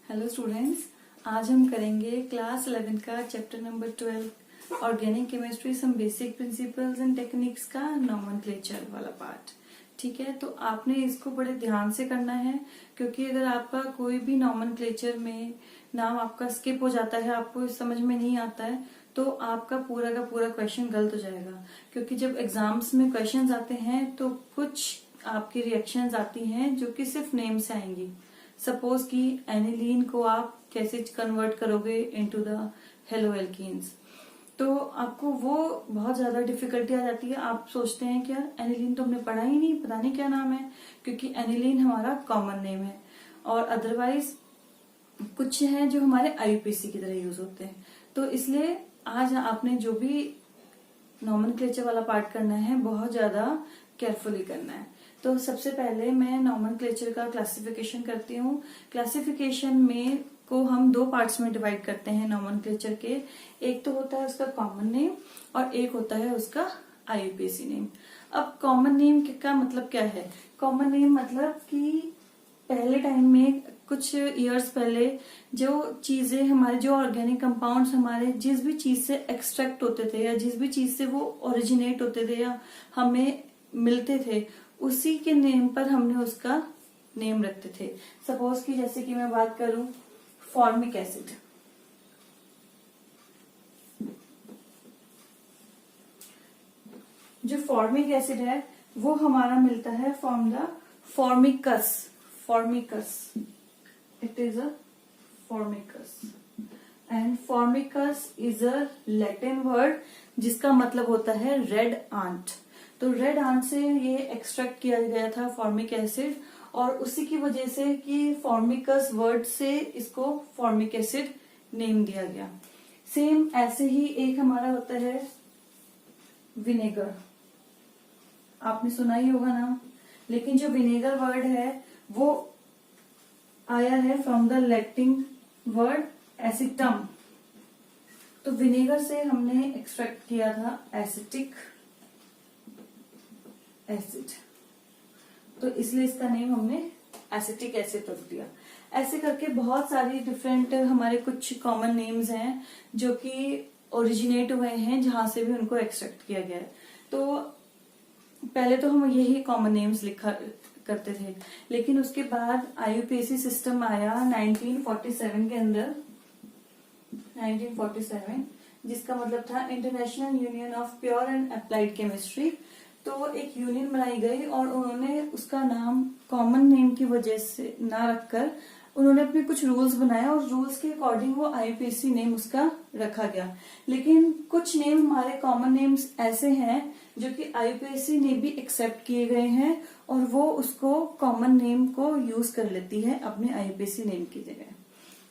Hello students, आज हम करेंगे क्लास 11 का chapter number 12 organic chemistry some basic principles and techniques का नॉमेनक्लेचर वाला पार्ट। ठीक है, तो आपने इसको बड़े ध्यान से करना है क्योंकि अगर आपका कोई भी नॉमेनक्लेचर में नाम आपका स्किप हो जाता है, आपको समझ में नहीं आता है, तो आपका पूरा का पूरा क्वेश्चन गलत हो जाएगा। क्योंकि जब एग्जाम्स में क्वेश्चंस आते हैं तो कुछ आपकी रिएक्शंस आती हैं जो कि सिर्फ नेम से आएंगी। सपोज कि एनिलीन को आप कैसे कन्वर्ट करोगे इनटू द हेलो एल्कीन्स, तो आपको वो बहुत ज्यादा डिफिकल्टी आ जाती है। आप सोचते हैं कि यार एनिलीन तो हमने पढ़ा ही नहीं, पता नहीं क्या नाम है, क्योंकि एनिलीन हमारा कॉमन नेम है और अदरवाइज कुछ हैं जो हमारे आईयूपीएसी की तरह यूज होते हैं। तो इसलिए आज आपने जो भी नॉमेनक्लेचर वाला पार्ट करना है बहुत ज्यादा केयरफुली करना है। तो सबसे पहले मैं नॉमेनक्लेचर का क्लासिफिकेशन करती हूँ। क्लासिफिकेशन में को हम दो पार्ट्स में डिवाइड करते हैं नॉमेनक्लेचर के। एक तो होता है उसका कॉमन नेम और एक होता है उसका आईयूपीएसी नेम। अब कॉमन नेम का मतलब क्या है? कॉमन नेम मतलब कि पहले टाइम में कुछ इयर्स पहले जो चीजें हमारे, जो ऑर्गेनिक कंपाउंड्स हमारे जिस भी चीज से एक्सट्रैक्ट होते थे या जिस भी चीज से वो ओरिजिनेट होते थे या हमें मिलते थे, उसी के नेम पर हमने उसका नेम रखते थे। सपोज कि जैसे कि मैं बात करूं फॉर्मिक एसिड, जो फॉर्मिक एसिड है वो हमारा मिलता है from the formicus. It is a formicus and formicus is a Latin word जिसका मतलब होता है रेड आंट। तो रेड आंट से ये एक्सट्रैक्ट किया गया था फॉर्मिक एसिड और उसी की वजह से कि फॉर्मिकस वर्ड से इसको फॉर्मिक एसिड नेम दिया गया। सेम ऐसे ही एक हमारा होता है विनेगर, आपने सुना ही होगा नाम, लेकिन जो विनेगर वर्ड है वो आया है फ्रॉम द लैटिन वर्ड एसिटम। तो विनेगर से हमने एक्सट्रैक्ट किया था एसिटिक एसिड, तो इसलिए इसका नेम हमने एसिटिक एसिड रख दिया। ऐसे करके बहुत सारी डिफरेंट हमारे कुछ कॉमन नेम्स हैं जो कि ओरिजिनेट हुए हैं जहां से भी उनको एक्सट्रैक्ट किया गया है। तो पहले तो हम यही कॉमन नेम्स लिखा करते थे, लेकिन उसके बाद आईयूपीएसी सिस्टम आया 1947 के अंदर, 1947, जिसका मतलब था international union of pure and applied chemistry. तो एक यूनियन बनाई गई और उन्होंने उसका नाम कॉमन नेम की वजह से ना रखकर उन्होंने अपने कुछ रूल्स बनाए और रूल्स के अकॉर्डिंग वो आईयूपीएसी नेम उसका रखा गया। लेकिन कुछ नेम हमारे कॉमन नेम्स ऐसे हैं जो कि आईयूपीएसी ने भी एक्सेप्ट किए गए हैं और वो उसको कॉमन नेम को यूज कर लेती है अपने आईयूपीएसी नेम की जगह।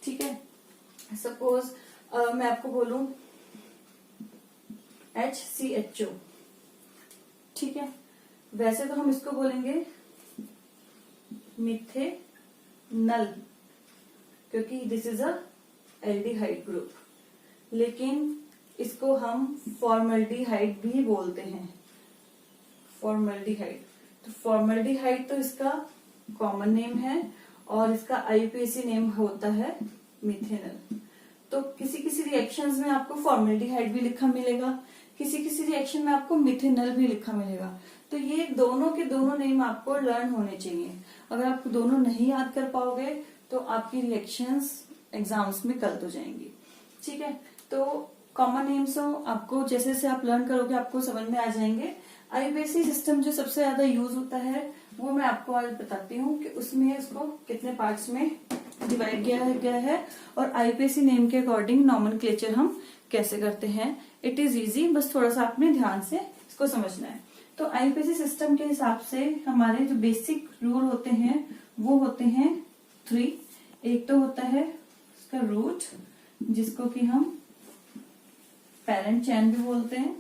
ठीक है, सपोज मैं आपको बोलूं HCHO, ठीक है, वैसे तो हम इसको बोलेंगे मिथेनल क्योंकि this is a aldehyde group, लेकिन इसको हम फॉर्मल्डिहाइड भी बोलते हैं, फॉर्मल्डिहाइड। तो फॉर्मल्डिहाइड तो इसका कॉमन नेम है और इसका आईयूपीएसी नेम होता है मिथेनल। तो किसी किसी रिएक्शंस में आपको फॉर्मल्डिहाइड भी लिखा मिलेगा, किसी किसी रिएक्शन में आपको मिथेनल भी लिखा मिलेगा। तो ये दोनों के दोनों नेम आपको लर्न होने चाहिए। अगर आप दोनों नहीं याद कर पाओगे तो आपकी रिएक्शंस एग्जाम्स में गलत हो जाएंगी। ठीक है, तो कॉमन नेम्स आपको जैसे जैसे आप लर्न करोगे आपको समझ में आ जाएंगे। आईयूपीएसी सिस्टम जो सबसे ज्यादा यूज होता है वो मैं आपको आज बताती हूँ कि उसमें इसको कितने पार्ट्स में डिवाइड किया गया है और आईयूपीएसी नेम के अकॉर्डिंग नॉमेनक्लेचर हम कैसे करते हैं। इट इज इजी, बस थोड़ा सा आपने ध्यान से इसको समझना है। तो आईयूपीएसी सिस्टम के हिसाब से हमारे जो बेसिक रूल होते हैं वो होते हैं 3। एक तो होता है उसका रूट जिसको कि हम पेरेंट चेन भी बोलते हैं,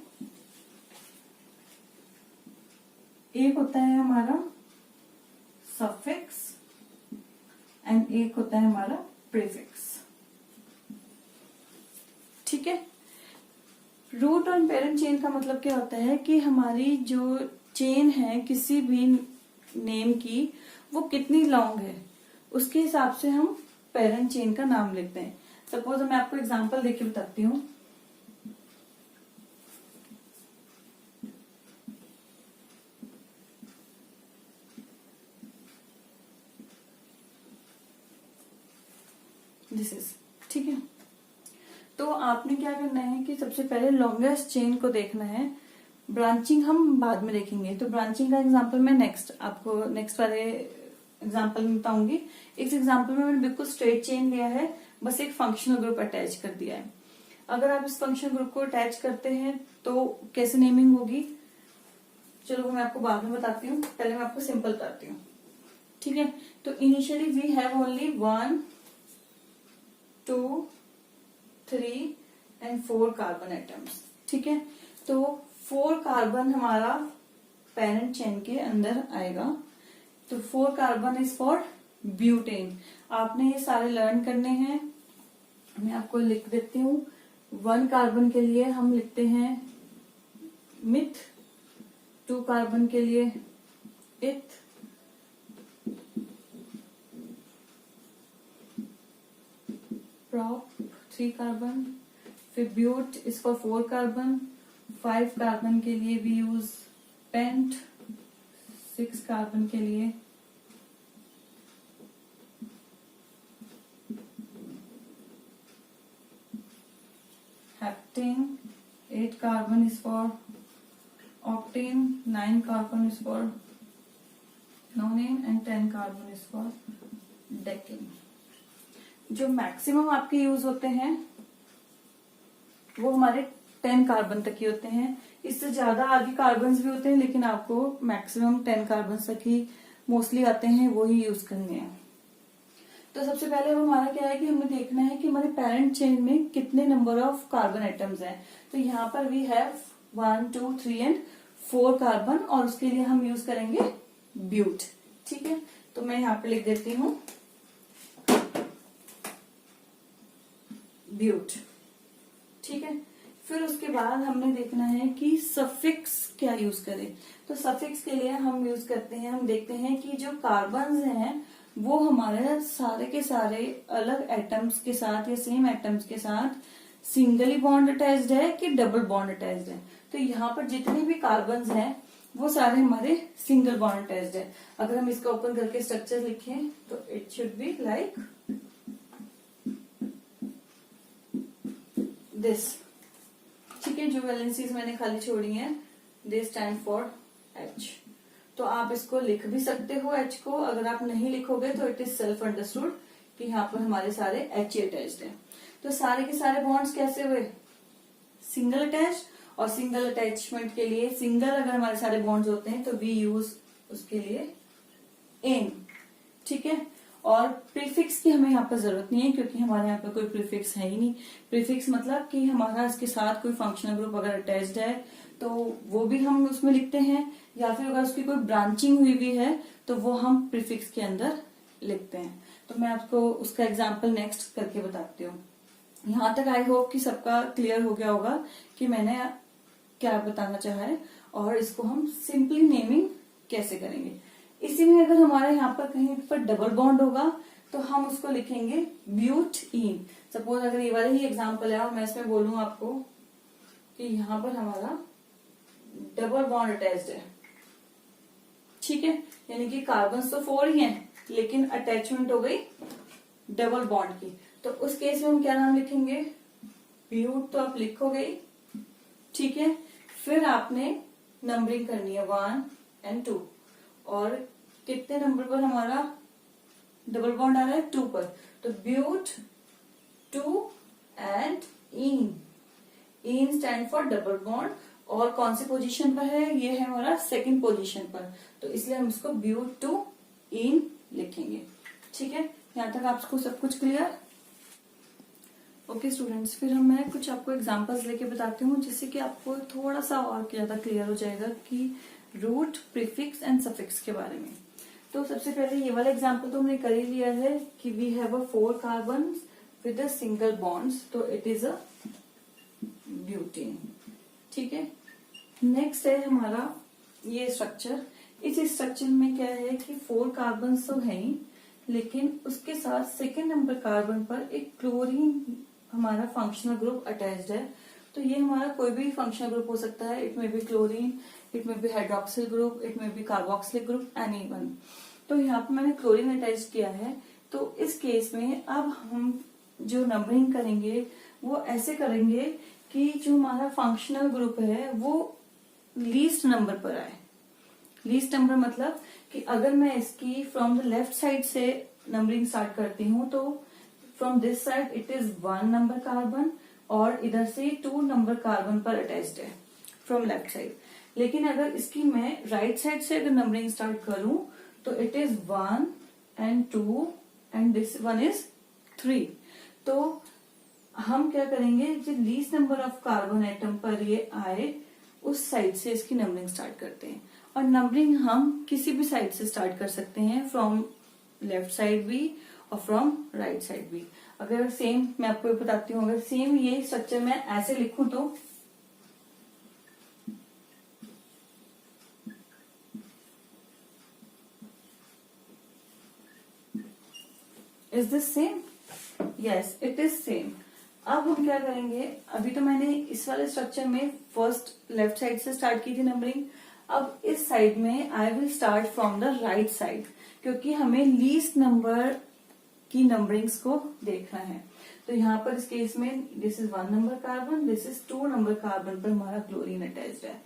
एक होता है हमारा सफिक्स एंड एक होता है हमारा प्रीफिक्स। ठीक है, रूट और पेरेंट चेन का मतलब क्या होता है कि हमारी जो चेन है किसी भी नेम की वो कितनी लॉन्ग है उसके हिसाब से हम पेरेंट चेन का नाम लेते हैं। सपोज मैं आपको एग्जांपल देके बताती हूँ। दिस इज, ठीक है। तो आपने क्या करना है कि सबसे पहले लॉन्गेस्ट चेन को देखना है, ब्रांचिंग हम बाद में देखेंगे। तो ब्रांचिंग का एग्जांपल मैं आपको नेक्स्ट वाले एग्जांपल में बताऊंगी। इस एग्जांपल में मैंने बिल्कुल स्ट्रेट चेन लिया है, बस एक फंक्शनल ग्रुप अटैच कर दिया है। अगर आप इस फंक्शनल ग्रुप को अटैच करते हैं तो कैसे नेमिंग होगी, चलो वो मैं आपको बाद में बताती हूँ, पहले मैं आपको सिंपल बताती हूँ, ठीक है। तो initially we have only 1 2 3 and 4 carbon atoms, ठीक है। तो 4 कार्बन हमारा पेरेंट चेन के अंदर आएगा। तो 4 कार्बन इज फॉर ब्यूटेन। आपने ये सारे लर्न करने हैं, मैं आपको लिख देती हूँ। 1 कार्बन के लिए हम लिखते हैं मिथ, 2 कार्बन के लिए इथ, 3 कार्बन, फिर but is for 4 carbon, 5 carbon के लिए वी यूज पेंट, 6 कार्बन के लिए heptane, 8 carbon is for octane, 9 carbon is for nonane and 10 carbon is for decane। जो मैक्सिमम आपके यूज होते हैं वो हमारे 10 कार्बन तक ही होते हैं। इससे ज्यादा आगे कार्बन भी होते हैं, लेकिन आपको मैक्सिमम 10 कार्बन तक ही मोस्टली आते हैं, वो ही यूज करने हैं। तो सबसे पहले अब हमारा क्या है कि हमें देखना है कि हमारे पेरेंट चेन में कितने नंबर ऑफ कार्बन एटम्स हैं। तो यहाँ पर वी हैव 1 2 3 एंड 4 कार्बन, और उसके लिए हम यूज करेंगे ब्यूट, ठीक है। तो मैं यहाँ पे लिख देती हूँ ब्यूट, ठीक है। फिर उसके बाद हमने देखना है कि सफिक्स क्या यूज करें। तो सफिक्स के लिए हम यूज करते हैं, हम देखते हैं कि जो कार्बन हैं वो हमारे सारे के सारे अलग एटम्स के साथ या सेम एटम्स के साथ सिंगली बॉन्ड अटैच्ड है कि डबल बॉन्ड अटैच्ड है। तो यहाँ पर जितने भी कार्बन हैं वो सारे हमारे सिंगल बॉन्ड अटैच्ड है। अगर हम इसका ओपन करके स्ट्रक्चर लिखें तो it should be like this, ठीक है। जो वैलेंसीज मैंने खाली छोड़ी हैं, दे स्टैंड फॉर H। तो आप इसको लिख भी सकते हो H को, अगर आप नहीं लिखोगे तो इट इज सेल्फ अंडरस्टूड कि यहाँ पर हमारे सारे H अटैच्ड हैं। तो सारे के सारे बॉन्ड्स कैसे हुए, सिंगल अटैच, और सिंगल अटैचमेंट के लिए सिंगल अगर हमारे सारे बॉन्ड्स होते हैं तो वी यूज उसके लिए एन, ठीक है। और प्रीफिक्स की हमें यहाँ पर जरूरत नहीं है, क्योंकि हमारे यहाँ पर कोई प्रीफिक्स है ही नहीं। प्रीफिक्स मतलब कि हमारा इसके साथ कोई फंक्शनल ग्रुप अगर अटैच्ड है तो वो भी हम उसमें लिखते हैं, या फिर अगर उसकी कोई ब्रांचिंग हुई भी है तो वो हम प्रीफिक्स के अंदर लिखते हैं। तो मैं आपको उसका एग्जाम्पल नेक्स्ट करके बताती हूँ। यहाँ तक आई होप कि सबका क्लियर हो गया होगा कि मैंने क्या बताना चाहा है, और इसको हम सिंपली नेमिंग कैसे करेंगे। इसी में अगर हमारे यहाँ पर कहीं पर डबल बॉन्ड होगा तो हम उसको लिखेंगे ब्यूट इन। सपोज अगर ये वाला ही एग्जांपल है और मैं इसमें बोलूं आपको कि यहाँ पर हमारा डबल बॉन्ड अटैच्ड है, ठीक है, यानी कि कार्बन तो 4 ही हैं लेकिन अटैचमेंट हो गई डबल बॉन्ड की। तो उस केस में हम क्या नाम लिखेंगे, ब्यूट तो आप लिखोगे, ठीक है। फिर आपने नंबरिंग करनी है 1 एंड 2, और कितने नंबर पर हमारा डबल बॉन्ड आ रहा है, 2 पर। तो but 2 and ene, ene stand for double bond, और कौन सी पोजीशन पर है, ये है हमारा सेकंड पोजीशन पर, तो इसलिए हम इसको ब्यूट 2 इन लिखेंगे, ठीक है। यहाँ तक आपको सब कुछ क्लियर। ओके स्टूडेंट्स, फिर मैं कुछ आपको एग्जांपल्स लेके बताती हूँ जिससे कि आपको थोड़ा सा और ज्यादा क्लियर हो जाएगा कि रूट, प्रीफिक्स एंड सफिक्स के बारे में। तो सबसे पहले ये वाला एग्जांपल तो हमने कर ही लिया है कि we have a 4 carbon with a single bonds, तो इट इज अ ब्यूटेन, ठीक है। नेक्स्ट है हमारा ये स्ट्रक्चर। इस स्ट्रक्चर में क्या है कि 4 कार्बन तो है ही, लेकिन उसके साथ सेकेंड नंबर कार्बन पर एक क्लोरीन हमारा फंक्शनल ग्रुप अटैच्ड है। तो ये हमारा कोई भी फंक्शनल ग्रुप हो सकता है, it may be chlorine, it may be hydroxyl group, it may be carboxylic group, any one. तो यहाँ पे मैंने क्लोरीन अटैच किया है। तो इस केस में अब हम जो नंबरिंग करेंगे वो ऐसे करेंगे कि जो हमारा फंक्शनल ग्रुप है वो लीस्ट नंबर पर आए। लीस्ट नंबर मतलब कि अगर मैं इसकी फ्रॉम द लेफ्ट साइड से नंबरिंग स्टार्ट करती हूँ तो from this side it is 1 number carbon और इधर से 2 नंबर कार्बन पर अटैच्ड है फ्रॉम लेफ्ट साइड। लेकिन अगर इसकी मैं राइट साइड से अगर नंबरिंग स्टार्ट करूं तो it is 1 and 2 and this one is 3। तो हम क्या करेंगे, जो least number of carbon atom पर ये आए उस साइड से इसकी नंबरिंग स्टार्ट करते हैं। और नंबरिंग हम किसी भी साइड से स्टार्ट कर सकते हैं, फ्रॉम लेफ्ट साइड भी और फ्रॉम राइट साइड भी। अगर सेम मैं आपको बताती हूँ, अगर सेम ये स्ट्रक्चर मैं ऐसे लिखूं तो is this same? Yes, it is same. अब हम क्या करेंगे, अभी तो मैंने इस वाले स्ट्रक्चर में फर्स्ट लेफ्ट साइड से स्टार्ट की थी नंबरिंग। अब इस साइड में I will start from the right side, क्योंकि हमें लीस्ट नंबर की नंबरिंग्स को देखना है। तो यहाँ पर इस केस में this is 1 number carbon, this is 2 number carbon पर हमारा क्लोरीन अटैच्ड है।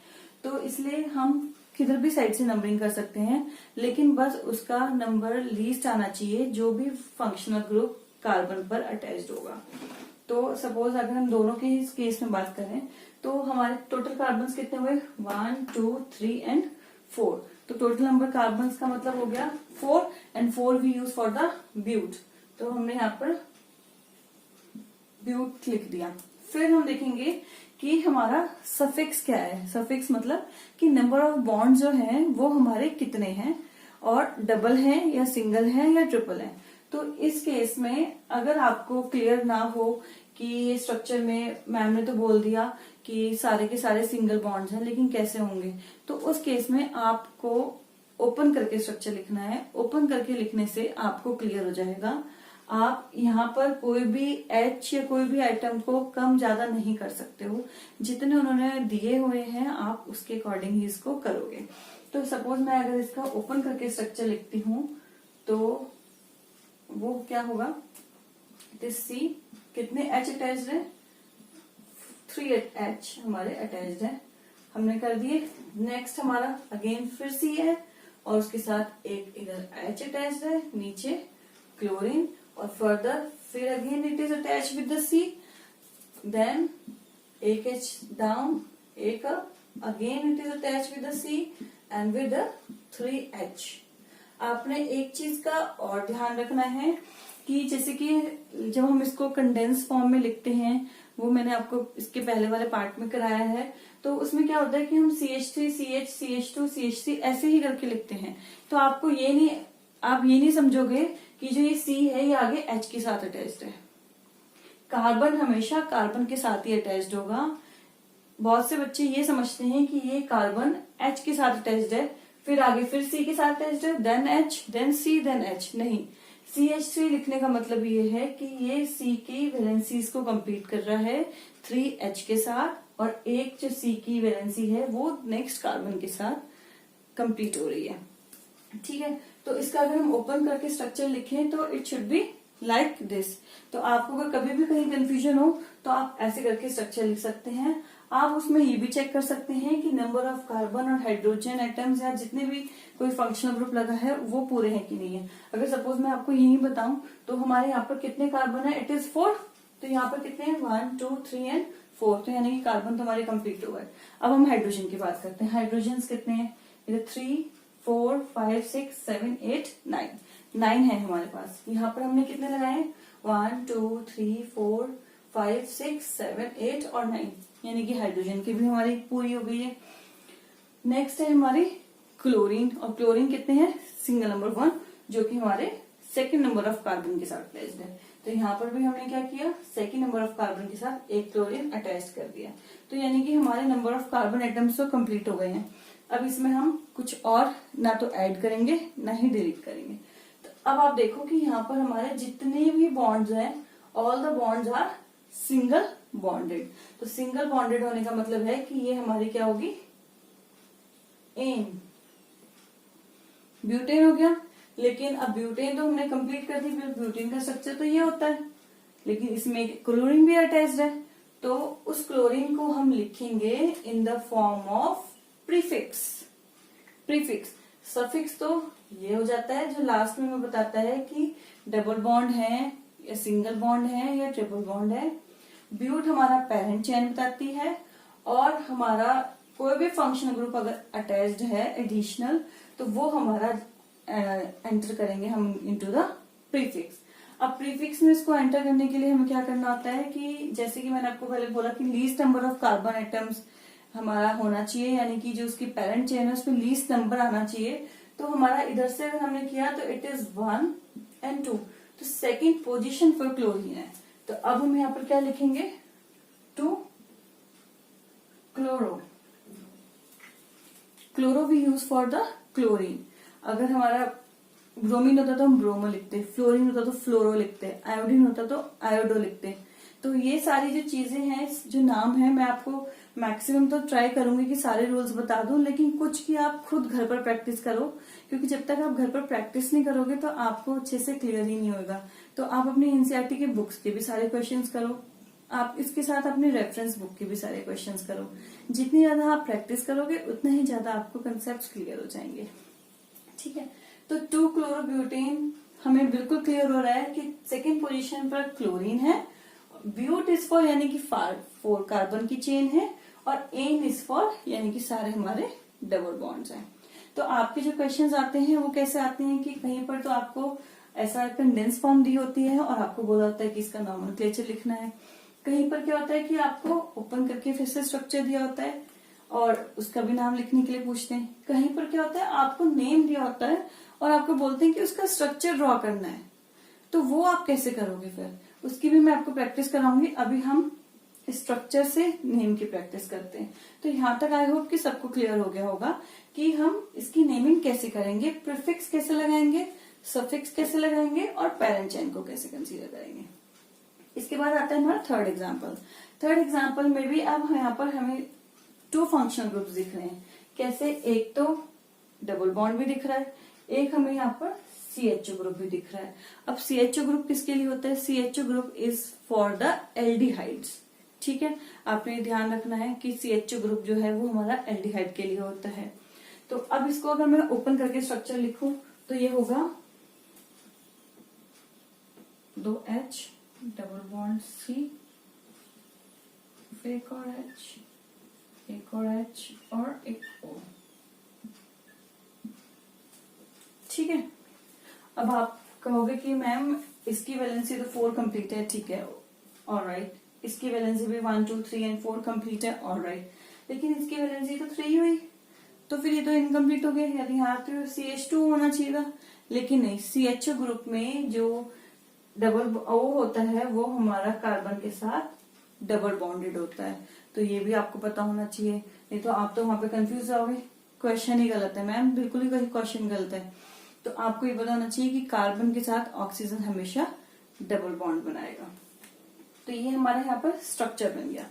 तो इसलिए हम किधर भी साइड से नंबरिंग कर सकते हैं, लेकिन बस उसका नंबर लीस्ट आना चाहिए जो भी फंक्शनल ग्रुप कार्बन पर अटैच्ड होगा। तो सपोज अगर हम दोनों के इस केस में बात करें तो हमारे टोटल कार्बन्स कितने हुए, 1 2 3 एंड 4। तो टोटल नंबर कार्बन्स का मतलब हो गया 4 and 4 we use for the but. तो हमने यहाँ पर ब्यूट लिख दिया। फिर हम देखेंगे कि हमारा सफिक्स क्या है। सफिक्स मतलब कि नंबर ऑफ बॉन्ड जो है वो हमारे कितने हैं, और डबल है या सिंगल है या ट्रिपल है। तो इस केस में अगर आपको क्लियर ना हो कि ये स्ट्रक्चर में मैम ने तो बोल दिया कि सारे के सारे सिंगल बॉन्ड्स हैं, लेकिन कैसे होंगे, तो उस केस में आपको ओपन करके स्ट्रक्चर लिखना है। ओपन करके लिखने से आपको क्लियर हो जाएगा। आप यहाँ पर कोई भी एच या कोई भी आइटम को कम ज्यादा नहीं कर सकते हो, जितने उन्होंने दिए हुए हैं आप उसके अकॉर्डिंग ही इसको करोगे। तो सपोज मैं अगर इसका ओपन करके स्ट्रक्चर लिखती हूँ तो वो क्या होगा, दिस सी कितने एच अटैच्ड है, 3 एच हमारे अटैच्ड है, हमने कर दिए। नेक्स्ट हमारा अगेन फिर सी है और उसके साथ एक इधर एच अटैच्ड है, नीचे क्लोरीन, और फर्दर फिर again it is attach with the C, then एक एच डाउन, एक up, again it is attach with the C and with 3 H. आपने एक चीज का और ध्यान रखना है कि जैसे कि जब हम इसको कंडेंस फॉर्म में लिखते हैं, वो मैंने आपको इसके पहले वाले पार्ट में कराया है, तो उसमें क्या होता है कि हम CH3 CH CH2 CH3 ऐसे ही करके लिखते हैं। तो आपको आप ये नहीं समझोगे कि जो ये C है ये आगे H के साथ अटैच्ड है। कार्बन हमेशा कार्बन के साथ ही अटैच्ड होगा। बहुत से बच्चे ये समझते हैं कि ये कार्बन H के साथ अटैच्ड है, फिर आगे फिर C के साथ अटैच्ड है, then H, then C, then H। नहीं, CH3 लिखने का मतलब ये है कि ये C की वैलेंसीज को कंप्लीट कर रहा है 3H के साथ, और एक जो C की वैलेंसी है वो नेक्स्ट कार्बन के साथ कंप्लीट हो रही है। ठीक है, तो इसका अगर हम ओपन करके स्ट्रक्चर लिखें तो it should be like this. तो आपको अगर कभी भी कहीं कंफ्यूजन हो तो आप ऐसे करके स्ट्रक्चर लिख सकते हैं। आप उसमें ये भी चेक कर सकते हैं कि नंबर ऑफ कार्बन और हाइड्रोजन एटम्स या जितने भी कोई फंक्शनल ग्रुप लगा है वो पूरे हैं कि नहीं है। अगर सपोज मैं आपको यही बताऊं तो हमारे यहाँ पर कितने कार्बन है, इट इज 4। तो यहाँ पर कितने हैं, 1 2 3 एंड 4। तो यानी कि कार्बन तो हमारे कंप्लीट हो गए। अब हम हाइड्रोजन की बात करते हैं। हाइड्रोजन कितने हैं, इधर 3 4 5 6 7 8 9 है हमारे पास। यहाँ पर हमने कितने लगाए, 1 2 3 4 5 6 7 8 और 9, यानी कि हाइड्रोजन की भी हमारी पूरी हो गई है। नेक्स्ट है हमारी क्लोरीन, और क्लोरीन कितने हैं, सिंगल नंबर 1, जो कि हमारे सेकेंड नंबर ऑफ कार्बन के साथ अटैच्ड है। तो यहाँ पर भी हमने क्या किया, सेकेंड नंबर ऑफ कार्बन के साथ एक क्लोरीन अटैच कर दिया। तो यानी कि हमारे नंबर ऑफ कार्बन एटम्स तो कंप्लीट हो गए हैं। अब इसमें हम कुछ और ना तो ऐड करेंगे ना ही डिलीट करेंगे। तो अब आप देखो कि यहाँ पर हमारे जितने भी बॉन्ड्स हैं, all the bonds are single bonded. तो सिंगल बॉन्डेड होने का मतलब है कि ये हमारी क्या होगी, एन ब्यूटेन हो गया। लेकिन अब ब्यूटेन तो हमने कंप्लीट कर दी, ब्यूटेन का स्ट्रक्चर तो ये होता है, लेकिन इसमें क्लोरीन भी अटैच्ड है। तो उस क्लोरीन को हम लिखेंगे in the form of prefix. Prefix, suffix तो ये हो जाता है जो लास्ट में हमें बताता है कि डबल बॉन्ड है या सिंगल बॉन्ड है या ट्रिपल बॉन्ड है। ब्यूट हमारा पेरेंट चेन बताती है, और हमारा कोई भी फंक्शनल ग्रुप अगर अटैच्ड है एडिशनल, तो वो हमारा एंटर करेंगे हम इनटू द प्रीफिक्स। अब प्रीफिक्स में इसको एंटर करने के लिए हमें क्या करना होता है कि जैसे कि मैंने आपको पहले बोला कि least number of carbon atoms हमारा होना चाहिए, यानी कि जो उसकी पेरेंट चेन है उसमें लीस्ट नंबर आना चाहिए। तो हमारा इधर से अगर हमने किया तो इट इज 1 and 2, तो सेकेंड पोजिशन पर क्लोरीन है। तो अब हम यहाँ पर क्या लिखेंगे, 2 chloro. Chloro we use for the chlorine. अगर हमारा ब्रोमीन होता तो हम ब्रोमो लिखते, फ्लोरीन होता तो फ्लोरो लिखते, आयोडीन होता तो आयोडो लिखते। तो ये सारी जो चीजें हैं, जो नाम है, मैं आपको मैक्सिमम तो ट्राई करूंगी कि सारे रूल्स बता दूं, लेकिन कुछ की आप खुद घर पर प्रैक्टिस करो, क्योंकि जब तक आप घर पर प्रैक्टिस नहीं करोगे तो आपको अच्छे से क्लियर ही नहीं होगा। तो आप अपनी एनसीईआरटी के बुक्स के भी सारे क्वेश्चंस करो, आप इसके साथ अपनी रेफरेंस बुक के भी सारे क्वेश्चंस करो। जितनी ज्यादा आप प्रैक्टिस करोगे उतना ही ज्यादा आपको कंसेप्ट क्लियर हो जाएंगे। ठीक है, तो 2 क्लोरोब्यूटेन हमें बिल्कुल क्लियर हो रहा है कि सेकेंड पोजीशन पर क्लोरीन है, ब्यूट इज फॉर यानी कि 4 कार्बन की चेन है, और एन इज फॉर यानी कि सारे हमारे डबल बॉन्ड्स हैं। तो आपके जो क्वेश्चंस आते हैं वो कैसे आते हैं कि कहीं पर तो आपको ऐसा कंडेंस फॉर्म दी होती है और आपको बोला होता है कि इसका नॉमेनक्लेचर लिखना है। कहीं पर क्या होता है कि आपको ओपन करके फिर से स्ट्रक्चर दिया होता है और उसका भी नाम लिखने के लिए पूछते हैं। कहीं पर क्या होता है, आपको नेम दिया होता है और आपको बोलते हैं कि उसका स्ट्रक्चर ड्रॉ करना है। तो वो आप कैसे करोगे, फिर उसकी भी मैं आपको प्रैक्टिस कराऊंगी। अभी हम स्ट्रक्चर से नेम की प्रैक्टिस करते हैं। तो यहाँ तक आई होप कि सबको क्लियर हो गया होगा कि हम इसकी नेमिंग कैसे करेंगे, प्रीफिक्स कैसे लगाएंगे, सफिक्स कैसे लगाएंगे और पेरेंट चेन को कैसे कंसीडर करेंगे। इसके बाद आता है हमारा थर्ड एग्जाम्पल। थर्ड एग्जाम्पल में भी अब यहाँ पर हमें 2 फंक्शनल ग्रुप्स दिख रहे हैं। कैसे, एक तो डबल बॉन्ड भी दिख रहा है, एक हमें यहाँ पर CHO ग्रुप भी दिख रहा है। अब CHO ग्रुप किसके लिए होता है, CHO group is for the aldehydes. ठीक है, आपने ध्यान रखना है कि CHO ग्रुप जो है वो हमारा एल्डिहाइड के लिए होता है। तो अब इसको अगर मैं ओपन करके स्ट्रक्चर लिखूं तो ये होगा 2H डबल बॉन्ड C, एक और H, एक और H और एक O। ठीक है, अब आप कहोगे कि मैम इसकी वैलेंसी तो 4 कंप्लीट है, ठीक है, ऑलराइट। इसकी वैलेंसी भी 1, 2, 3 एंड 4 कंप्लीट है, ऑलराइट। लेकिन इसकी वैलेंसी तो 3 हुई, तो फिर ये तो इनकम्प्लीट हो गया। यदि यहाँ तो CH2 होना चाहिए था, लेकिन नहीं, CHO ग्रुप में जो डबल O होता है वो हमारा कार्बन के साथ डबल बॉन्डेड होता है। तो ये भी आपको पता होना चाहिए, नहीं तो आप तो वहां पे कंफ्यूज जाओगे, क्वेश्चन ही गलत है मैम, बिल्कुल ही क्वेश्चन गलत है। तो आपको ये पता होना चाहिए कि कार्बन के साथ ऑक्सीजन हमेशा डबल बॉन्ड बनाएगा। तो ये हमारे यहाँ पर स्ट्रक्चर बन गया।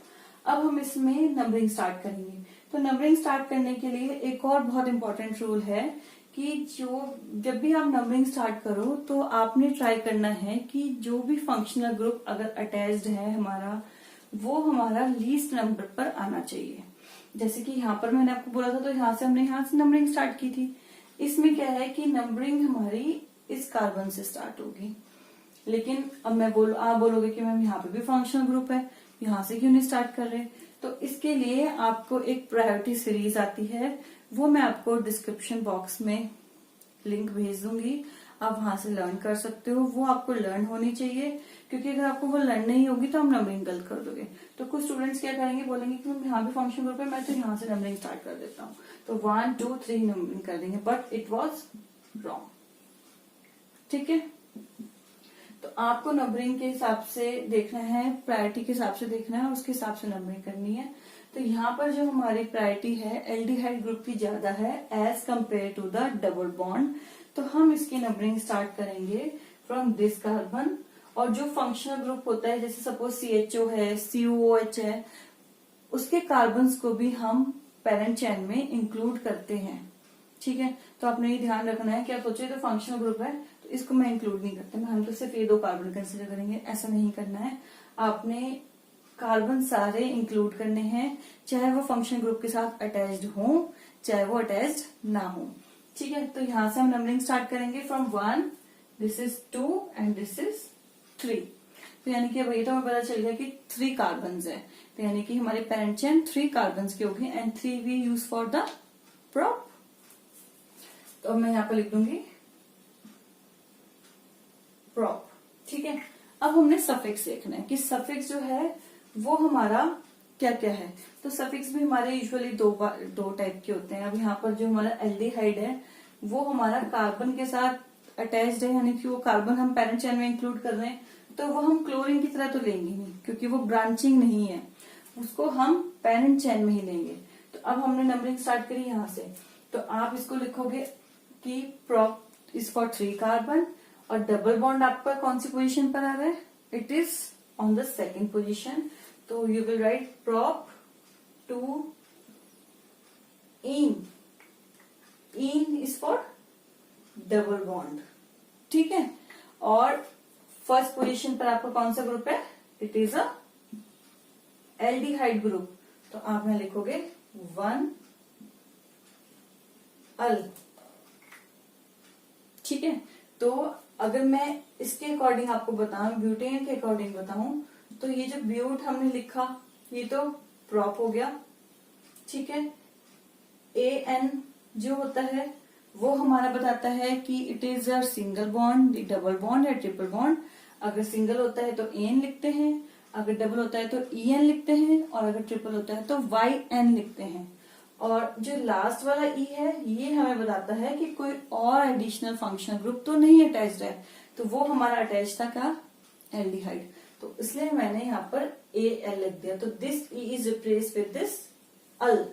अब हम इसमें नंबरिंग स्टार्ट करेंगे। तो नंबरिंग स्टार्ट करने के लिए एक और बहुत इंपॉर्टेंट रूल है कि जब भी आप नंबरिंग स्टार्ट करो तो आपने ट्राई करना है कि जो भी फंक्शनल ग्रुप अगर अटैच्ड है हमारा, वो हमारा लीस्ट नंबर पर आना चाहिए। जैसे कि यहाँ पर मैंने आपको बोला था, तो यहाँ से हमने यहाँ से नंबरिंग स्टार्ट की थी। इसमें क्या है कि नंबरिंग हमारी इस कार्बन से स्टार्ट होगी, लेकिन अब आप बोलोगे कि मैम यहाँ पे भी फंक्शनल ग्रुप है, यहाँ से क्यों नहीं स्टार्ट कर रहे। तो इसके लिए आपको एक प्रायोरिटी सीरीज आती है, वो मैं आपको डिस्क्रिप्शन बॉक्स में लिंक भेज दूंगी, आप वहां से लर्न कर सकते हो। वो आपको लर्न होनी चाहिए, क्योंकि अगर आपको वो लर्न नहीं होगी तो आप नंबरिंग गलत कर दोगे। तो कुछ स्टूडेंट्स क्या करेंगे, बोलेंगे कि मैम यहाँ भी फंक्शन ग्रुप है, मैं तो यहाँ से नंबरिंग स्टार्ट कर देता हूँ, तो 1, 2, 3 नंबरिंग कर देंगे, बट इट वॉज रॉन्ग। ठीक है, तो आपको नंबरिंग के हिसाब से देखना है, प्रायोरिटी के हिसाब से देखना है, उसके हिसाब से नंबरिंग करनी है। तो यहाँ पर जो हमारी प्रायोरिटी है एल्डिहाइड ग्रुप की ज्यादा है as compare to the double bond. तो हम इसकी नंबरिंग स्टार्ट करेंगे फ्रॉम दिस कार्बन, और जो फंक्शनल ग्रुप होता है जैसे सपोज CHO है, COOH है, उसके कार्बन्स को भी हम पेरेंट चेन में इंक्लूड करते हैं। ठीक है, तो आपने ये ध्यान रखना है कि आप सोचिए तो फंक्शनल ग्रुप है तो इसको मैं इंक्लूड नहीं करता, हम तो सिर्फ ये 2 कार्बन कंसिडर करेंगे, ऐसा नहीं करना है। आपने कार्बन सारे इंक्लूड करने हैं, चाहे वो फंक्शनल ग्रुप के साथ अटैच्ड हो, चाहे वो अटैच्ड ना हो। ठीक है, तो यहां से हम नंबरिंग स्टार्ट करेंगे from 1, this is 2 and this is 3। तो यानी कि अब ये तो हमें पता चल गया कि 3 कार्बन है, तो यानी कि हमारे पेरेंट चेन 3 कार्बन की होगी and 3 we use for the prop। तो अब मैं यहाँ पर लिख दूंगी prop। ठीक है, अब हमने सफिक्स देखना है कि सफिक्स जो है वो हमारा क्या क्या है। तो सफिक्स भी हमारे यूजुअली दो टाइप के होते हैं। अब यहाँ पर जो हमारा एल्डिहाइड है वो हमारा कार्बन के साथ अटैच्ड है, यानी कि वो कार्बन हम पेरेंट चेन में इंक्लूड कर रहे हैं, तो वो हम क्लोरीन की तरह तो लेंगे नहीं क्योंकि वो ब्रांचिंग नहीं है, उसको हम पेरेंट चेन में ही लेंगे। तो अब हमने नंबरिंग स्टार्ट करी यहाँ से, तो आप इसको लिखोगे कि prop इज फॉर 3 कार्बन, और डबल बॉन्ड आपका कौन सी पोजीशन पर आ रहा है, it is on the second position. तो you will write prop 2 ene, ene is for double bond. ठीक है, और फर्स्ट पोजीशन पर आपका कौन सा ग्रुप है, it is a aldehyde group, तो आप यहां लिखोगे 1 अल। ठीक है, तो अगर मैं इसके अकॉर्डिंग आपको बताऊं, ब्यूटेन के अकॉर्डिंग बताऊं, तो ये जो ब्यूट हमने लिखा ये तो प्रॉप हो गया। ठीक है, AN जो होता है वो हमारा बताता है कि it is a single bond, double bond या ट्रिपल बॉन्ड। अगर सिंगल होता है तो AN लिखते हैं, अगर डबल होता है तो EN लिखते हैं, और अगर ट्रिपल होता है तो YN लिखते हैं। और जो लास्ट वाला E है ये हमें बताता है कि कोई और एडिशनल फंक्शनल ग्रुप तो नहीं अटैच्ड है, तो वो हमारा अटैच था क्या, एल्डिहाइड, तो इसलिए मैंने यहाँ पर AL लिख दिया। तो this E is replace with this al,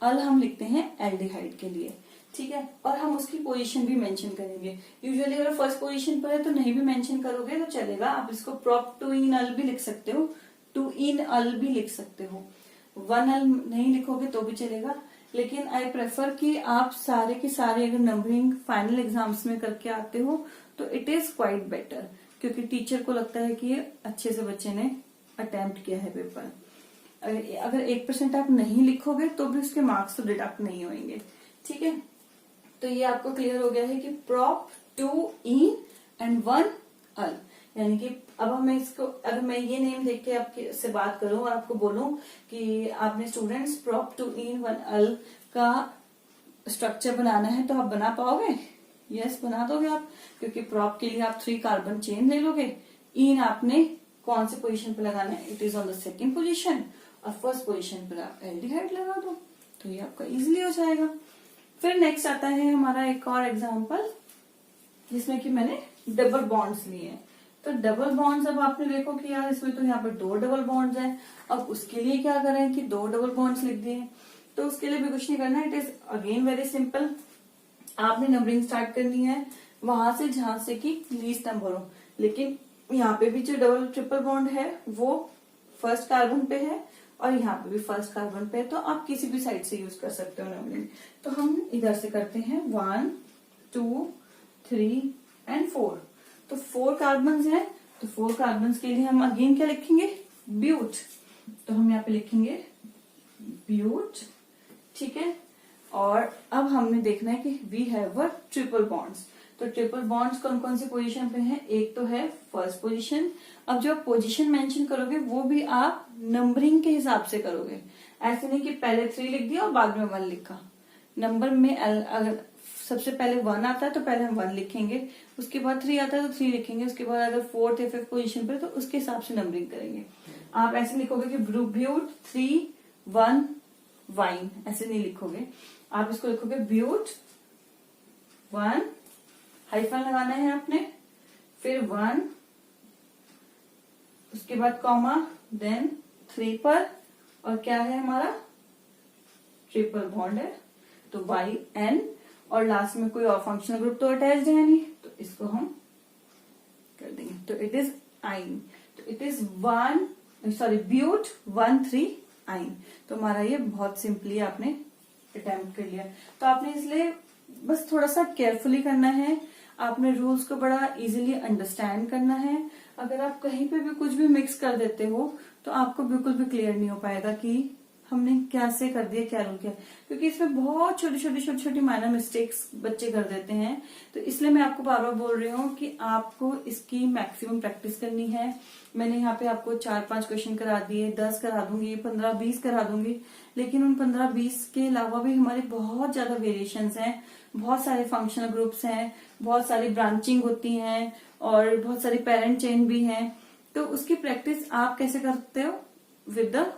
al हम लिखते हैं एल्डिहाइड के लिए। ठीक है, और हम उसकी पोजीशन भी मेंशन करेंगे। यूजुअली अगर फर्स्ट पोजीशन पर है तो नहीं भी मेंशन करोगे तो चलेगा, आप इसको prop 2 in अल भी लिख सकते हो, 2 in अल भी लिख सकते हो, 1 अल नहीं लिखोगे तो भी चलेगा। लेकिन आई प्रेफर कि आप सारे के सारे अगर नंबरिंग फाइनल एग्जाम्स में करके आते हो तो इट इज क्वाइट बेटर, क्योंकि टीचर को लगता है कि ये अच्छे से बच्चे ने अटेम्प्ट किया है पेपर। अगर 1% आप नहीं लिखोगे तो भी उसके मार्क्स तो डिडक्ट नहीं होंगे। ठीक है, तो ये आपको क्लियर हो गया है कि prop 2 in एंड 1 अल, यानी कि अब हमें इसको, अगर मैं ये नेम देख के आपके से बात करूं और आपको बोलूं कि आपने स्टूडेंट्स prop 2 in 1 अल का स्ट्रक्चर बनाना है तो आप बना पाओगे, यस बना दोगे आप, क्योंकि prop के लिए आप 3 कार्बन चेन ले लोगे। इन आपने कौन से पोजीशन पे लगाना है, it is on the second position, और फर्स्ट पोजीशन पर आप एल्डिहाइड लगा दो, तो ये आपका इजिली हो जाएगा। फिर नेक्स्ट आता है हमारा एक और एग्जाम्पल जिसमें कि मैंने डबल बॉन्ड्स लिए हैं। तो डबल बॉन्ड्स, अब आपने देखो कि यार इसमें तो यहाँ पर 2 डबल बॉन्ड्स हैं, अब उसके लिए क्या करें कि 2 डबल बॉन्ड्स लिख दिए, तो उसके लिए भी कुछ नहीं करना, it is again very simple. आपने नंबरिंग स्टार्ट करनी है वहां से जहां से कि लीस्ट नंबर हो, लेकिन यहाँ पे भी जो डबल ट्रिपल बॉन्ड है वो फर्स्ट कार्बन पे है और यहाँ पे भी फर्स्ट कार्बन पे है, तो आप किसी भी साइड से यूज कर सकते हो नंबरिंग। तो हम इधर से करते हैं 1 2 3 एंड 4, तो 4 कार्बन हैं, तो 4 कार्बन के लिए हम अगेन क्या लिखेंगे, ब्यूट, तो हम यहाँ पे लिखेंगे ब्यूट। ठीक है, और अब हमने देखना है कि we have a triple bonds, तो ट्रिपल बॉन्ड्स कौन कौन सी पोजीशन पे हैं, एक तो है फर्स्ट पोजीशन। अब जो आप पोजीशन मेंशन करोगे वो भी आप नंबरिंग के हिसाब से करोगे, ऐसे नहीं कि पहले 3 लिख दिया और बाद में 1 लिखा। नंबर में अगर सबसे पहले 1 आता है तो पहले हम 1 लिखेंगे, उसके बाद 3 आता है तो 3 लिखेंगे, उसके बाद अगर 4th या 5th पोजीशन पे तो उसके हिसाब से नंबरिंग करेंगे। आप ऐसे लिखोगे कि ब्यूट 3 1 वाइन, ऐसे नहीं लिखोगे, आप इसको लिखोगे ब्यूट 1, हाइफन लगाना है आपने, फिर 1, उसके बाद कॉमा, देन 3 पर, और क्या है हमारा ट्रिपल बॉन्ड है तो YN, और लास्ट में कोई और फंक्शनल ग्रुप तो अटैच्ड है नहीं, तो इसको हम कर देंगे। तो इट इज आइन, तो इट इज ब्यूट 1,3-आइन। तो हमारा ये बहुत सिंपली आपने अटेम्प्ट कर लिया। तो आपने इसलिए बस थोड़ा सा केयरफुली करना है, आपने रूल्स को बड़ा इजीली अंडरस्टैंड करना है। अगर आप कहीं पे भी कुछ भी मिक्स कर देते हो तो आपको बिल्कुल भी क्लियर नहीं हो पाएगा कि हमने कैसे कर दिया, क्या रूल किया, क्योंकि इसमें बहुत छोटी छोटी माइनर मिस्टेक्स बच्चे कर देते हैं। तो इसलिए मैं आपको बार बार बोल रही हूँ कि आपको इसकी मैक्सिमम प्रैक्टिस करनी है। मैंने यहाँ पे आपको 4-5 क्वेश्चन करा दिए, 10 करा दूंगी, 15-20 करा दूंगी, लेकिन उन 15-20 के अलावा भी हमारे बहुत ज्यादा वेरिएशंस हैं, बहुत सारे फंक्शनल ग्रुप्स हैं, बहुत सारी ब्रांचिंग होती हैं और बहुत सारी पेरेंट चेन भी हैं। तो उसकी प्रैक्टिस आप कैसे करते हो? विद द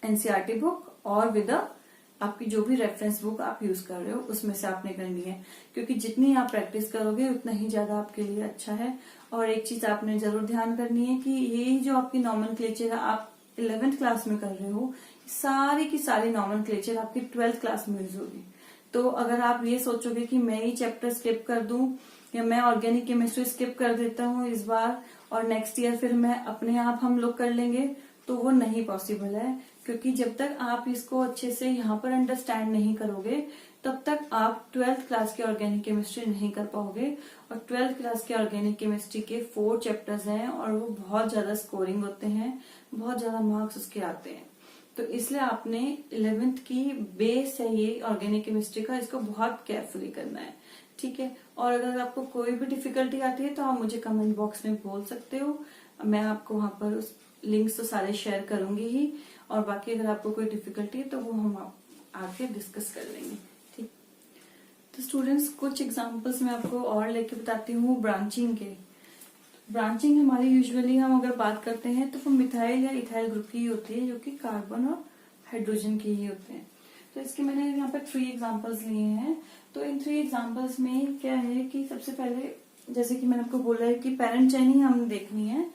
एनसीईआरटी बुक और विद आपकी जो भी रेफरेंस बुक आप यूज कर रहे हो उसमें से आपने करनी है, क्योंकि जितनी आप प्रैक्टिस करोगे उतना ही ज्यादा आपके लिए अच्छा है। और एक चीज आपने जरूर ध्यान करनी है कि ये जो आपकी नॉमेनक्लेचर आप 11th क्लास में कर रहे हो, सारी की सारी नॉमेनक्लेचर आपकी 12th क्लास में यूज होगी। तो अगर आप ये सोचोगे कि मैं ही चैप्टर स्किप कर दूं या मैं ऑर्गेनिक केमिस्ट्री स्किप कर देता हूँ इस बार और नेक्स्ट ईयर फिर मैं अपने आप हम लोग कर लेंगे, तो वो नहीं पॉसिबल है। क्योंकि जब तक आप इसको अच्छे से यहाँ पर अंडरस्टैंड नहीं करोगे तब तक आप 12th क्लास की ऑर्गेनिक केमिस्ट्री नहीं कर पाओगे। और 12th क्लास के ऑर्गेनिक केमिस्ट्री के 4 चैप्टर्स हैं और वो बहुत ज्यादा स्कोरिंग होते हैं, बहुत ज्यादा मार्क्स उसके आते हैं। तो इसलिए आपने 11th की बेस है ये ऑर्गेनिक केमिस्ट्री का, इसको बहुत केयरफुली करना है, ठीक है। और अगर आपको कोई भी डिफिकल्टी आती है तो आप मुझे कमेंट बॉक्स में बोल सकते हो, मैं आपको वहां पर उस लिंक्स तो सारे शेयर करूंगी ही। और बाकी अगर आपको कोई डिफिकल्टी है तो वो हम आके डिस्कस कर लेंगे, ठीक। तो स्टूडेंट्स कुछ एग्जांपल्स मैं आपको और लेके बताती हूँ ब्रांचिंग के। ब्रांचिंग हमारी यूजुअली हम अगर बात करते हैं तो वो मिथाइल या इथाइल ग्रुप की ही होती है, जो कि कार्बन और हाइड्रोजन की ही होते हैं। तो इसके मैंने यहाँ पर 3 एग्जांपल्स लिए हैं। तो इन 3 एग्जांपल्स में क्या है कि सबसे पहले जैसे कि मैंने आपको बोला है कि पेरेंट चेन ही हमें देखनी है।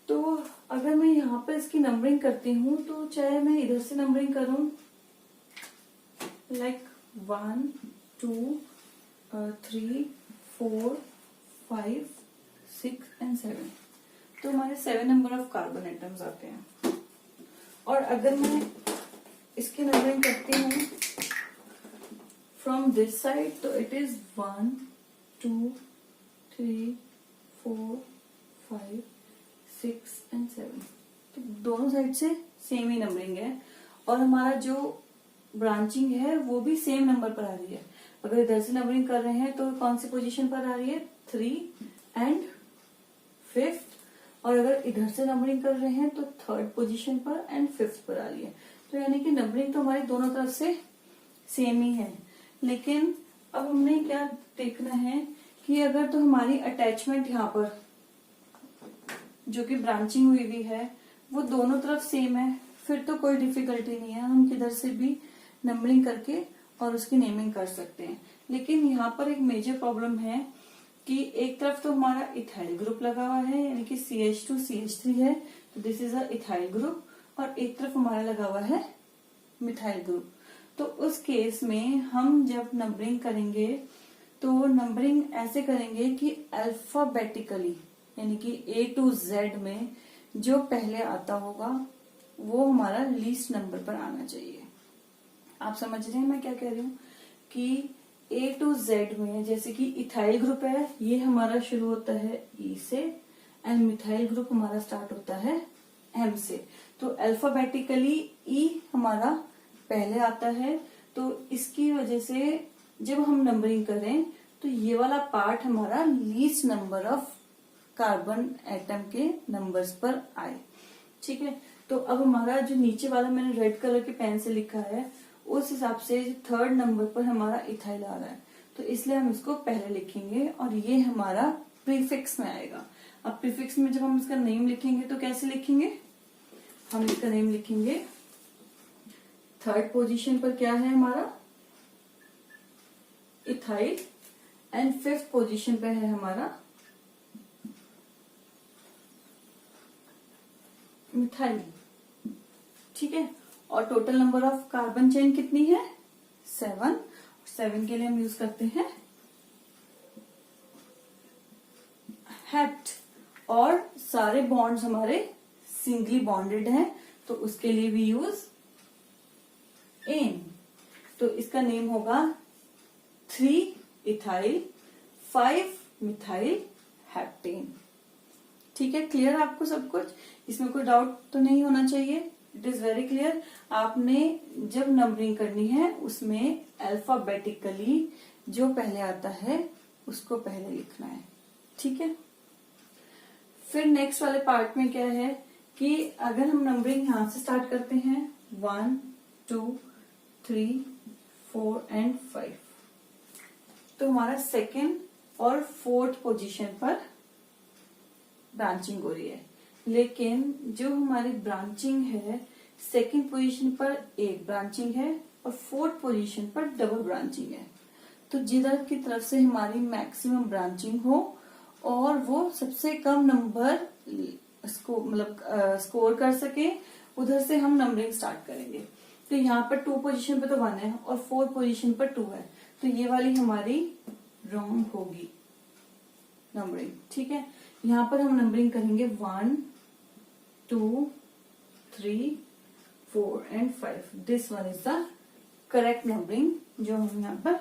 तो अगर मैं यहाँ पर इसकी नंबरिंग करती हूँ तो चाहे मैं इधर से नंबरिंग करूं लाइक 1, 2, 3, 4, 5, 6 एंड 7, तो हमारे 7 नंबर ऑफ कार्बन एटम्स आते हैं। और अगर मैं इसकी नंबरिंग करती हूँ फ्रॉम दिस साइड तो इट इज 1, 2, 3, 4, 5, 6 एंड 7। तो दोनों साइड से सेम ही नंबरिंग है और हमारा जो ब्रांचिंग है वो भी सेम नंबर पर आ रही है। अगर इधर से नंबरिंग कर रहे हैं तो कौन सी पोजीशन पर आ रही है? 3 एंड 5th। और अगर इधर से नंबरिंग कर रहे हैं तो 3rd पोजीशन पर एंड 5th पर आ रही है। तो यानी कि नंबरिंग तो हमारी दोनों तरफ से सेम ही है। लेकिन अब हमने क्या देखना है कि अगर तो हमारी अटैचमेंट यहाँ पर जो कि ब्रांचिंग हुई हुई है वो दोनों तरफ सेम है, फिर तो कोई डिफिकल्टी नहीं है, हम किधर से भी नंबरिंग करके और उसकी नेमिंग कर सकते हैं। लेकिन यहाँ पर एक मेजर प्रॉब्लम है कि एक तरफ तो हमारा इथाइल ग्रुप लगा हुआ है यानी कि CH2 CH3 है, तो this is a ethyl group, और एक तरफ हमारा लगा हुआ है मिथाइल ग्रुप। तो उस केस में हम जब नंबरिंग करेंगे तो नंबरिंग ऐसे करेंगे कि अल्फाबेटिकली यानी कि A to Z में जो पहले आता होगा वो हमारा लीस्ट नंबर पर आना चाहिए। आप समझ रहे हैं मैं क्या कह रही हूँ कि A to Z में जैसे कि इथाइल ग्रुप है, ये हमारा शुरू होता है E से एंड मिथाइल ग्रुप हमारा स्टार्ट होता है M से। तो अल्फाबेटिकली E हमारा पहले आता है, तो इसकी वजह से जब हम नंबरिंग करें तो ये वाला पार्ट हमारा least number of carbon atom के नंबर्स पर आए, ठीक है। तो अब हमारा जो नीचे वाला मैंने रेड कलर के पेन से लिखा है उस हिसाब से 3rd नंबर पर हमारा इथाइल आ रहा है, तो इसलिए हम इसको पहले लिखेंगे और ये हमारा प्रीफिक्स में आएगा। अब प्रीफिक्स में जब हम इसका नेम लिखेंगे तो कैसे लिखेंगे? हम इसका नेम लिखेंगे 3rd पोजीशन पर क्या है हमारा इथाइल एंड 5th पोजीशन पे है हमारा मिथाइल, ठीक है। और total number of carbon chain कितनी है? 7। 7 के लिए हम यूज करते हैं हेप्ट, और सारे बॉन्ड्स हमारे सिंगली बॉन्डेड हैं तो उसके लिए भी यूज एन। तो इसका नेम होगा 3 इथाइल 5 मिथाइल हेप्टेन। ठीक है, क्लियर आपको सब कुछ, इसमें कोई डाउट तो नहीं होना चाहिए, इट इज वेरी क्लियर। आपने जब नंबरिंग करनी है उसमें अल्फाबेटिकली जो पहले आता है उसको पहले लिखना है। ठीक है, फिर नेक्स्ट वाले पार्ट में क्या है कि अगर हम नंबरिंग यहां से स्टार्ट करते हैं 1 2 3 4 एंड 5, तो हमारा सेकेंड और फोर्थ पोजीशन पर ब्रांचिंग हो रही है, लेकिन जो हमारी ब्रांचिंग है सेकंड पोजीशन पर एक ब्रांचिंग है और फोर्थ पोजीशन पर डबल ब्रांचिंग है। तो जिधर की तरफ से हमारी मैक्सिमम ब्रांचिंग हो और वो सबसे कम नंबर स्कोर कर सके, उधर से हम नंबरिंग स्टार्ट करेंगे। तो यहाँ पर 2 पोजीशन पे तो 1 है और 4 पोजीशन पर 2 है, तो ये वाली हमारी रॉन्ग होगी नंबरिंग। ठीक है, यहाँ पर हम नंबरिंग करेंगे 1 2 3 4 and 5। This one is the correct numbering जो हम यहाँ पर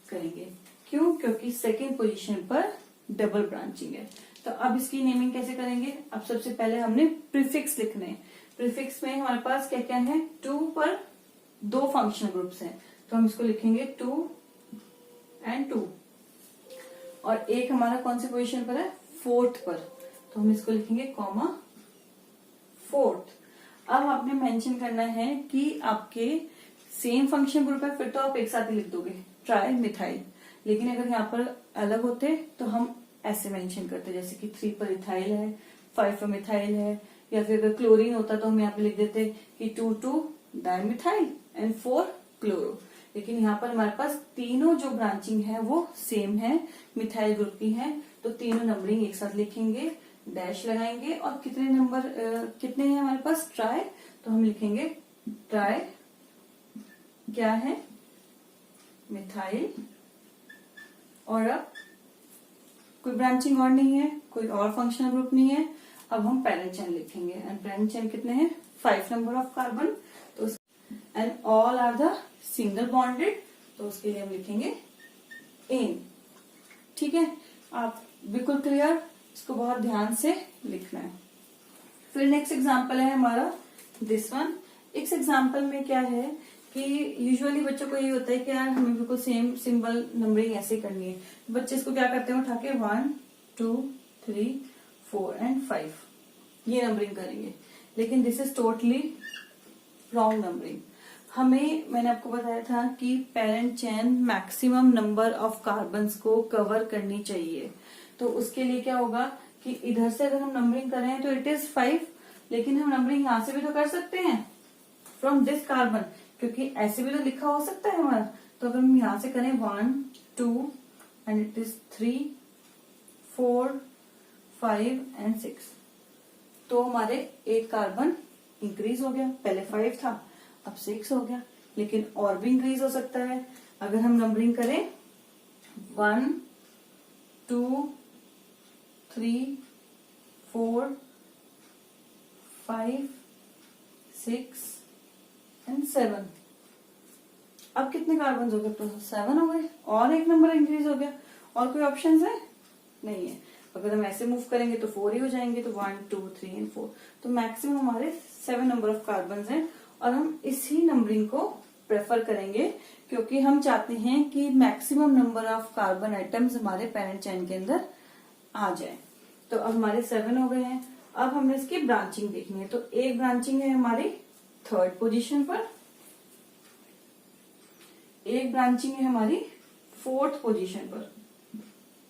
करेंगे। क्यों? क्योंकि सेकेंड पोजीशन पर डबल ब्रांचिंग है। तो अब इसकी नेमिंग कैसे करेंगे? अब सबसे पहले हमने प्रीफिक्स लिखने हैं। प्रीफिक्स में हमारे पास क्या क्या है? 2 पर 2 फंक्शनल ग्रुप्स हैं, तो हम इसको लिखेंगे 2 एंड 2, और एक हमारा कौन सी पोजीशन पर है? 4th पर, तो हम इसको लिखेंगे कॉमा 4th। अब आपने मेंशन करना है कि आपके सेम फंक्शन ग्रुप है, फिर तो आप एक साथ ही लिख दोगे ट्राई मिथाइल, लेकिन अगर यहाँ पर अलग होते तो हम ऐसे मेंशन करते, जैसे कि 3 पर इथाइल है, 5 पर मिथाइल है, या फिर अगर क्लोरीन होता तो हम यहाँ पे लिख देते कि 2 डाइमिथाइल एंड 4 क्लोरो। लेकिन यहाँ पर हमारे पास तीनों जो ब्रांचिंग है वो सेम है, मिथाइल ग्रुप की है, तो तीनों नंबरिंग एक साथ लिखेंगे, डैश लगाएंगे, और कितने हैं हमारे पास? ट्राई, तो हम लिखेंगे ट्राई क्या है? मिथाइल। और अब कोई ब्रांचिंग और नहीं है, कोई और फंक्शनल ग्रुप नहीं है। अब हम पैरेंट चेन लिखेंगे, एंड पैरेंट चेन कितने हैं? 5 नंबर ऑफ कार्बन, तो and all are the single bonded, तो उसके लिए हम लिखेंगे एन। ठीक है, आप बिल्कुल क्लियर, इसको बहुत ध्यान से लिखना है। फिर नेक्स्ट एग्जांपल है हमारा दिस वन। इस एग्जांपल में क्या है कि यूजुअली बच्चों को ये होता है कि यार हमें बिल्कुल सेम सिंबल नंबरिंग ऐसे करनी है। बच्चे इसको क्या करते हैं? उठा के 1 2 3 4 एंड 5 ये नंबरिंग करेंगे, लेकिन this is totally wrong numbering. मैंने आपको बताया था कि parent chain maximum number of carbons को कवर करनी चाहिए, तो उसके लिए क्या होगा कि इधर से अगर हम नंबरिंग करें तो इट इज 5, लेकिन हम नंबरिंग यहां से भी तो कर सकते हैं फ्रॉम दिस कार्बन, क्योंकि ऐसे भी तो लिखा हो सकता है हमारा। तो अगर हम यहां से करें 1 2 एंड इट इज 3 4 5 एंड 6, तो हमारे एक कार्बन इंक्रीज हो गया। पहले 5 था, अब 6 हो गया, लेकिन और भी इंक्रीज हो सकता है। अगर हम नंबरिंग करें 1 2 3 4 5 6 एंड 7, अब कितने कार्बन हो गए? तो 7 हो गए, और एक नंबर इंक्रीज हो गया। और कोई ऑप्शन है? नहीं है। अगर हम ऐसे मूव करेंगे तो 4 ही हो जाएंगे, तो 1 2 3 एंड 4, तो मैक्सिमम हमारे 7 नंबर ऑफ कार्बन हैं, और हम इसी नंबरिंग को प्रेफर करेंगे क्योंकि हम चाहते हैं कि maximum number of carbon atoms हमारे पेरेंट चेन के अंदर आ जाए। तो अब हमारे 7 हो गए हैं। अब हमने इसकी ब्रांचिंग देखनी है, तो एक ब्रांचिंग है हमारी 3rd पोजीशन पर, एक ब्रांचिंग है हमारी 4th पोजीशन पर।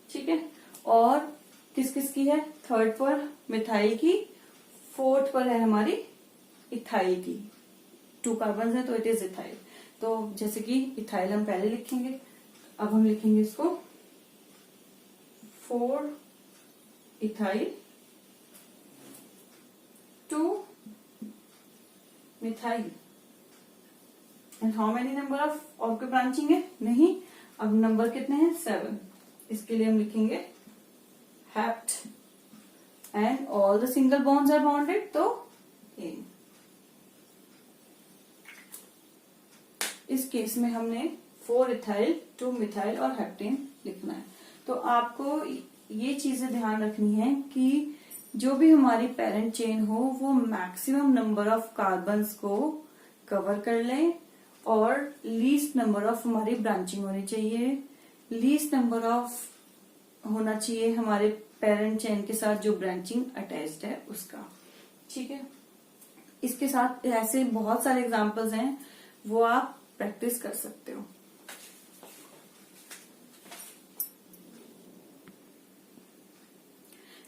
ठीक है, और किस किस की है? 3rd पर मिथाइल की, 4th पर है हमारी इथाइल की। 2 कार्बन है तो इट इज इथाइल। तो जैसे कि इथाइल हम पहले लिखेंगे, अब हम लिखेंगे इसको 4 ethyl 2 methyl, and how many number of और कोई ब्रांचिंग है? नहीं। अब नंबर कितने हैं? 7। इसके लिए हम लिखेंगे hept and all the single bonds are bonded, तो एन। इस केस में हमने 4 इथाइल 2 मिथाइल और हेप्टेन लिखना है। तो आपको ये चीजें ध्यान रखनी है कि जो भी हमारी पेरेंट चेन हो वो मैक्सिमम नंबर ऑफ कार्बन्स को कवर कर ले और लीस्ट नंबर ऑफ हमारी ब्रांचिंग होनी चाहिए। लीस्ट नंबर ऑफ होना चाहिए हमारे पेरेंट चेन के साथ जो ब्रांचिंग अटैच्ड है उसका। ठीक है, इसके साथ ऐसे बहुत सारे एग्जांपल्स हैं, वो आप प्रैक्टिस कर सकते हो।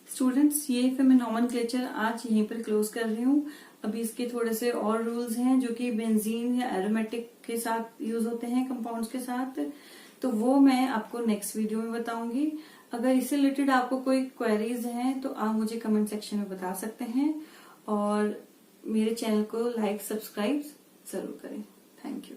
स्टूडेंट्स, ये फिर मैं नॉमेनक्लेचर आज यहीं पर क्लोज कर रही हूँ। अभी इसके थोड़े से और रूल्स हैं जो कि बेंजीन या एरोमेटिक के साथ यूज होते हैं, कंपाउंड्स के साथ, तो वो मैं आपको नेक्स्ट वीडियो में बताऊंगी। अगर इससे रिलेटेड आपको कोई क्वेरीज हैं तो आप मुझे कमेंट सेक्शन में बता सकते हैं और मेरे चैनल को लाइक सब्सक्राइब जरूर करें। Thank you.